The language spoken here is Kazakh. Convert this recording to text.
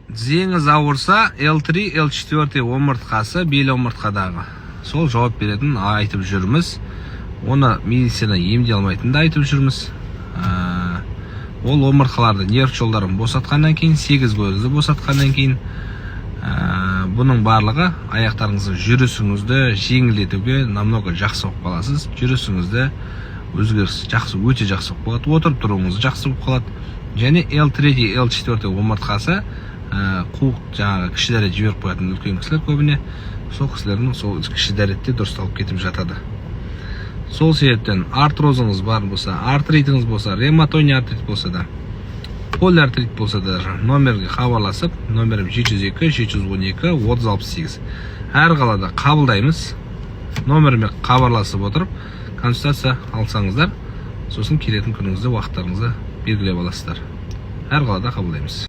Тізеңіз ауырса, L3, L4 омыртқасы бел омыртқадағы. Сол жауап беретін айтып жүрміз. Оны медицина емдей алмайтынын да айтып жүрміз. Ол омыртқаларды нерв жолдарын босатқаннан кейін, 8 көзді босатқаннан кейін, бұның барлығы аяқтарыңызды, жүрісіңізді жеңілдетуге намного жақсы болып қаласыз. Жүрісіңізді өзгеріс жақсы, өте жақсы болып қалады. Отырып тұруыңыз жақсы болып қалады. Және L3, L4 омыртқасы қуық жаңағы кіші дәрет жіберіп қоятын үлкен кісілер көбіне сол кісілердің сол кіші дәретте дұрысталып кетіп жатады. Сол себептен артрозыңыз бар болса, артритіңіз болса, ревматойный артрит болса да, полиартрит болса да, номерге хабарласып, номерім 702 712 3068. Әр қалада қабылдаймыз. Номеріме хабарласып отырып, консультация алсаңыздар, сосын келетін күніңізді, уақыттарыңызды белгілеп аласыздар. Әр қалада қабылдаймыз.